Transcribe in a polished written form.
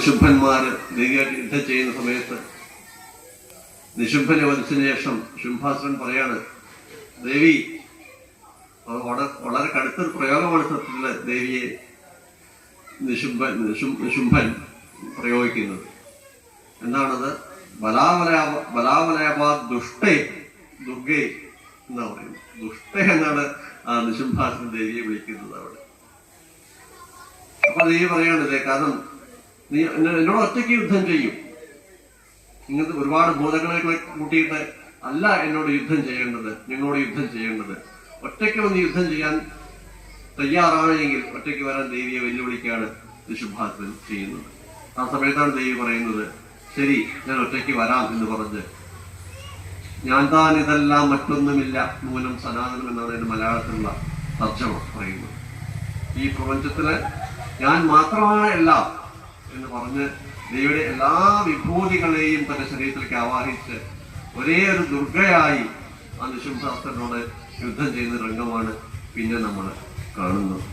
നിശുംഭന്മാര് ദേവിയായിട്ട് യുദ്ധം ചെയ്യുന്ന സമയത്ത് നിശുംഭനെ വധിച്ചതിന് ശേഷം ശുംഭാസുരൻ പറയാണ്, ദേവി, വളരെ കടുത്തൊരു പ്രയോഗമാണ് സത്യത്തില് ദേവിയെ നിശുംഭൻ പ്രയോഗിക്കുന്നത്. എന്താണത്? ബലാവലയാ ദുഷ്ടേ ദുർഗേ എന്നാ പറയുന്നത്. ദുഷ്ട എന്നാണ് നിശുംഭാസുരൻ ദേവിയെ വിളിക്കുന്നത് അവിടെ. അപ്പൊ ദേവി പറയണത്, കാരണം നീ എന്നോട് ഒറ്റയ്ക്ക് യുദ്ധം ചെയ്യും, ഇങ്ങനത്തെ ഒരുപാട് ഭൂതങ്ങളെ കൂട്ടിയിട്ട് അല്ല എന്നോട് യുദ്ധം ചെയ്യേണ്ടത്, നിങ്ങളോട് യുദ്ധം ചെയ്യേണ്ടത്. ഒറ്റയ്ക്ക് വന്ന് യുദ്ധം ചെയ്യാൻ തയ്യാറാണെങ്കിൽ ഒറ്റയ്ക്ക് വരാൻ ദേവിയെ വെല്ലുവിളിക്കാണ് നിശുംഭാസുരൻ ചെയ്യുന്നത്. ആ സമയത്താണ് ദേവി പറയുന്നത്, ശരി, ഞാൻ ഒറ്റയ്ക്ക് വരാം എന്ന് പറഞ്ഞ്, ഞാൻ താൻ ഇതെല്ലാം മറ്റൊന്നുമില്ല മൂലം സനാതനം എന്നാണ് എന്റെ മലയാളത്തിലുള്ള തർജ്ജമ പറയുന്നത്. ഈ പ്രപഞ്ചത്തില് ഞാൻ മാത്രമാണ് എല്ലാം എന്ന് പറഞ്ഞ് ദേവിയുടെ എല്ലാ വിഭൂതികളെയും തന്റെ ശരീരത്തിലേക്ക് ആവാഹിച്ച് ഒരേ ഒരു ദുർഗയായി ആ നിശുംഭാസുരനോട് യുദ്ധം ചെയ്യുന്ന രംഗമാണ് പിന്നെ നമ്മൾ കാണുന്നത്.